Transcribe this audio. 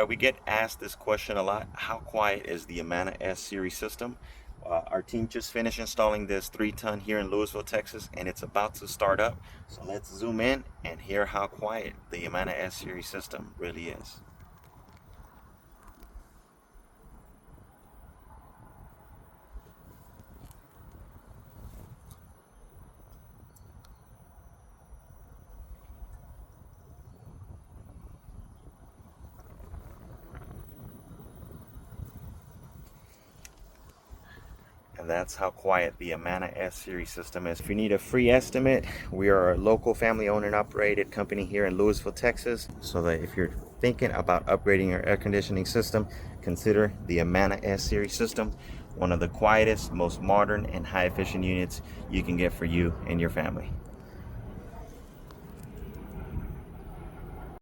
We get asked this question a lot. How quiet is the Amana S series system? Our team just finished installing this 3-ton here in Louisville, Texas, and it's about to start up. So let's zoom in and hear how quiet the Amana S series system really is. And that's how quiet the Amana S series system is. If you need a free estimate, we are a local family owned and operated company here in Louisville, Texas. So that if you're thinking about upgrading your air conditioning system, consider the Amana S series system, one of the quietest, most modern, and high efficient units you can get for you and your family.